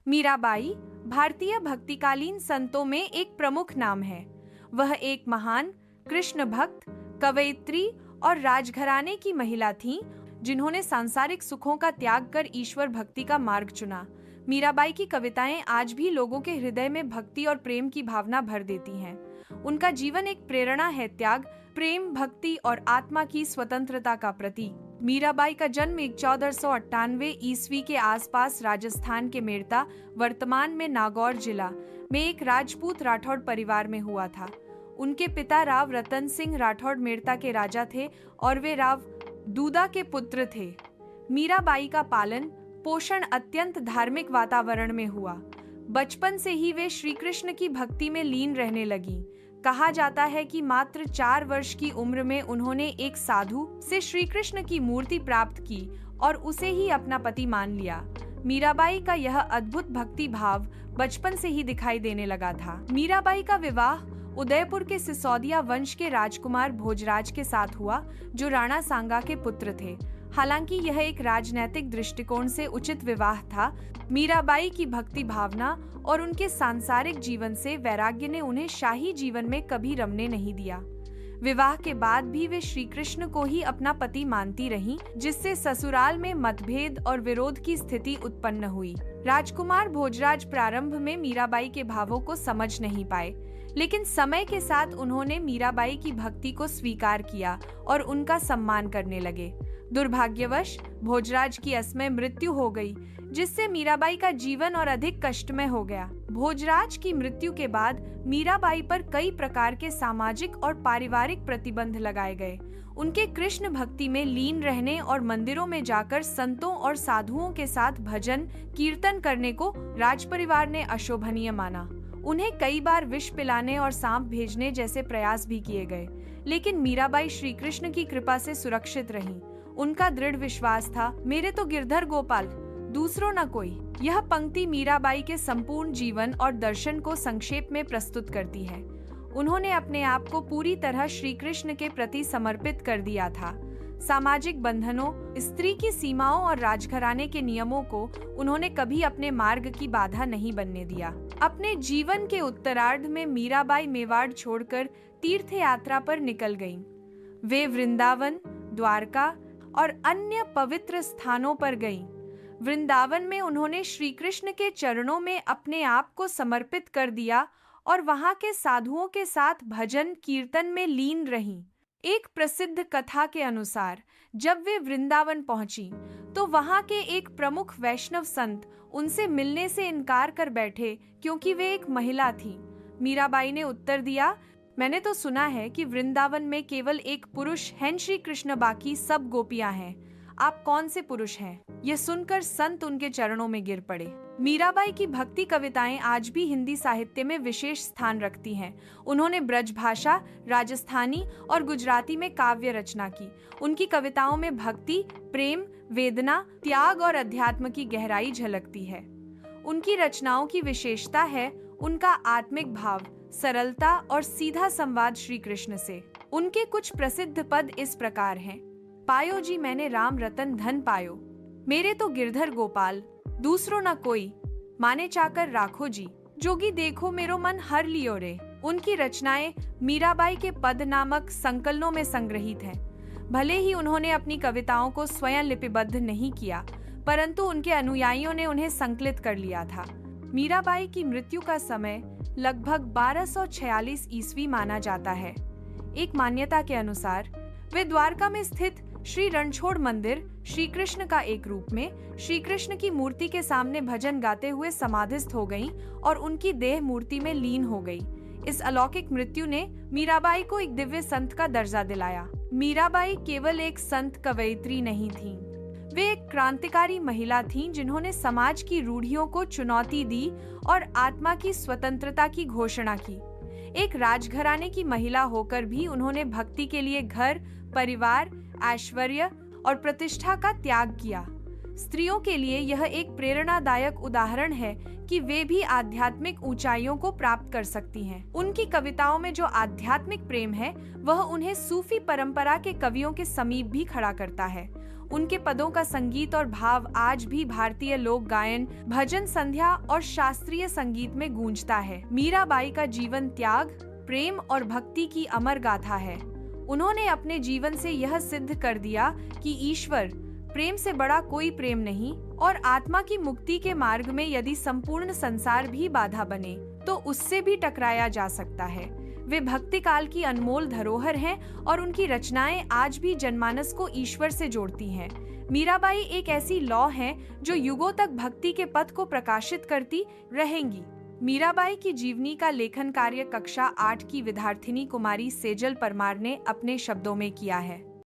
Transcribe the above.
मीराबाई भारतीय भक्तिकालीन संतों में एक प्रमुख नाम है। वह एक महान कृष्ण भक्त, कवयित्री और राजघराने की महिला थीं, जिन्होंने सांसारिक सुखों का त्याग कर ईश्वर भक्ति का मार्ग चुना। मीराबाई की कविताएं आज भी लोगों के हृदय में भक्ति और प्रेम की भावना भर देती हैं। उनका जीवन एक प्रेरणा है, त्याग, प्रेम, भक्ति और आत्मा की स्वतंत्रता का प्रतीक। मीराबाई का जन्म 1498 ईस्वी के आसपास राजस्थान के मेड़ता, वर्तमान में नागौर जिला में एक राजपूत राठौड़ परिवार में हुआ था। उनके पिता राव रतन सिंह राठौड़ मेड़ता के राजा थे और वे राव दूदा के पुत्र थे। मीराबाई का पालन पोषण अत्यंत धार्मिक वातावरण में हुआ। बचपन से ही वे श्री कृष्ण की भक्ति में लीन रहने लगी। कहा जाता है कि मात्र 4 वर्ष की उम्र में उन्होंने एक साधु से श्री कृष्ण की मूर्ति प्राप्त की और उसे ही अपना पति मान लिया। मीराबाई का यह अद्भुत भक्ति भाव बचपन से ही दिखाई देने लगा था। मीराबाई का विवाह उदयपुर के सिसोदिया वंश के राजकुमार भोजराज के साथ हुआ, जो राणा सांगा के पुत्र थे। हालांकि यह एक राजनैतिक दृष्टिकोण से उचित विवाह था। मीराबाई की भक्ति भावना और उनके सांसारिक जीवन से वैराग्य ने उन्हें शाही जीवन में कभी रमने नहीं दिया। विवाह के बाद भी वे श्री कृष्ण को ही अपना पति मानती रहीं, जिससे ससुराल में मतभेद और विरोध की स्थिति उत्पन्न हुई। राजकुमार भोजराज प्रारंभ में मीराबाई के भावों को समझ नहीं पाए, लेकिन समय के साथ उन्होंने मीराबाई की भक्ति को स्वीकार किया और उनका सम्मान करने लगे। दुर्भाग्यवश भोजराज की असमय मृत्यु हो गई, जिससे मीराबाई का जीवन और अधिक कष्टमय हो गया। भोजराज की मृत्यु के बाद मीराबाई पर कई प्रकार के सामाजिक और पारिवारिक प्रतिबंध लगाए गए। उनके कृष्ण भक्ति में लीन रहने और मंदिरों में जाकर संतों और साधुओं के साथ भजन कीर्तन करने को राजपरिवार ने अशोभनीय माना। उन्हें कई बार विष पिलाने और सांप भेजने जैसे प्रयास भी किए गए, लेकिन मीराबाई श्री कृष्ण की कृपा से सुरक्षित रहीं। उनका दृढ़ विश्वास था, मेरे तो गिरधर गोपाल, दूसरों न कोई। यह पंक्ति मीराबाई के संपूर्ण जीवन और दर्शन को संक्षेप में प्रस्तुत करती है। उन्होंने अपने आप को पूरी तरह श्री कृष्ण के प्रति समर्पित कर दिया था। सामाजिक बंधनों, स्त्री की सीमाओं और राजघराने के नियमों को उन्होंने कभी अपने मार्ग की बाधा नहीं बनने दिया। अपने जीवन के उत्तरार्ध में मीराबाई मेवाड़ छोड़कर तीर्थ यात्रा पर निकल गईं। वे वृंदावन, द्वारका और अन्य पवित्र स्थानों पर गईं। वृंदावन में उन्होंने श्री कृष्ण के चरणों में अपने आप को समर्पित कर दिया और वहां के साधुओं के साथ भजन कीर्तन में लीन रहीं। एक प्रसिद्ध कथा के अनुसार जब वे वृंदावन पहुंची तो वहां के एक प्रमुख वैष्णव संत उनसे मिलने से इनकार कर बैठे, क्योंकि वे एक महिला थीं। मीराबाई ने उत्तर दिया, मैंने तो सुना है कि वृंदावन में केवल एक पुरुष हैं श्री कृष्ण, बाकी सब गोपियां हैं। आप कौन से पुरुष हैं? यह सुनकर संत उनके चरणों में गिर पड़े। मीराबाई की भक्ति कविताएं आज भी हिंदी साहित्य में विशेष स्थान रखती हैं। उन्होंने ब्रज भाषा, राजस्थानी और गुजराती में काव्य रचना की। उनकी कविताओं में भक्ति, प्रेम, वेदना, त्याग और अध्यात्म की गहराई झलकती है। उनकी रचनाओं की विशेषता है उनका आत्मिक भाव, सरलता और सीधा संवाद श्री कृष्ण से। उनके कुछ प्रसिद्ध पद इस प्रकार हैं। पायो जी मैंने राम रतन धन पायो, मेरे तो गिरधर गोपाल, दूसरों न कोई, माने चाकर राखो जी, जोगी देखो मेरो मन हर लियो रे। उनकी रचनाएं मीराबाई के पद नामक संकलनों में संग्रहित हैं। भले ही उन्होंने अपनी कविताओं को स्वयं लिपिबद्ध नहीं किया, परंतु उनके अनुयायियों ने उन्हें संकलित कर लिया था। मीराबाई की मृत्यु का समय लगभग 1246 ईस्वी माना जाता है। एक मान्यता के अनुसार वे द्वारका में स्थित श्री रणछोड़ मंदिर, श्री कृष्ण का एक रूप में श्री कृष्ण की मूर्ति के सामने भजन गाते हुए समाधिस्थ हो गईं और उनकी देह मूर्ति में लीन हो गई। इस अलौकिक मृत्यु ने मीराबाई को एक दिव्य संत का दर्जा दिलाया। मीराबाई केवल एक संत कवयित्री नहीं थीं। वे एक क्रांतिकारी महिला थीं, जिन्होंने समाज की रूढ़ियों को चुनौती दी और आत्मा की स्वतंत्रता की घोषणा की। एक राजघराने की महिला होकर भी उन्होंने भक्ति के लिए घर, परिवार, ऐश्वर्य और प्रतिष्ठा का त्याग किया। स्त्रियों के लिए यह एक प्रेरणादायक उदाहरण है कि वे भी आध्यात्मिक ऊंचाइयों को प्राप्त कर सकती हैं। उनकी कविताओं में जो आध्यात्मिक प्रेम है, वह उन्हें सूफी परंपरा के कवियों के समीप भी खड़ा करता है। उनके पदों का संगीत और भाव आज भी भारतीय लोक गायन, भजन संध्या और शास्त्रीय संगीत में गूंजता है। मीराबाई का जीवन त्याग, प्रेम और भक्ति की अमर गाथा है। उन्होंने अपने जीवन से यह सिद्ध कर दिया कि ईश्वर प्रेम से बड़ा कोई प्रेम नहीं, और आत्मा की मुक्ति के मार्ग में यदि संपूर्ण संसार भी बाधा बने तो उससे भी टकराया जा सकता है। वे भक्ति काल की अनमोल धरोहर हैं और उनकी रचनाएं आज भी जनमानस को ईश्वर से जोड़ती हैं। मीराबाई एक ऐसी लौ है जो युगों तक भक्ति के पथ को प्रकाशित करती रहेंगी। मीराबाई की जीवनी का लेखन कार्य कक्षा 8 की विद्यार्थिनी कुमारी सेजल परमार ने अपने शब्दों में किया है।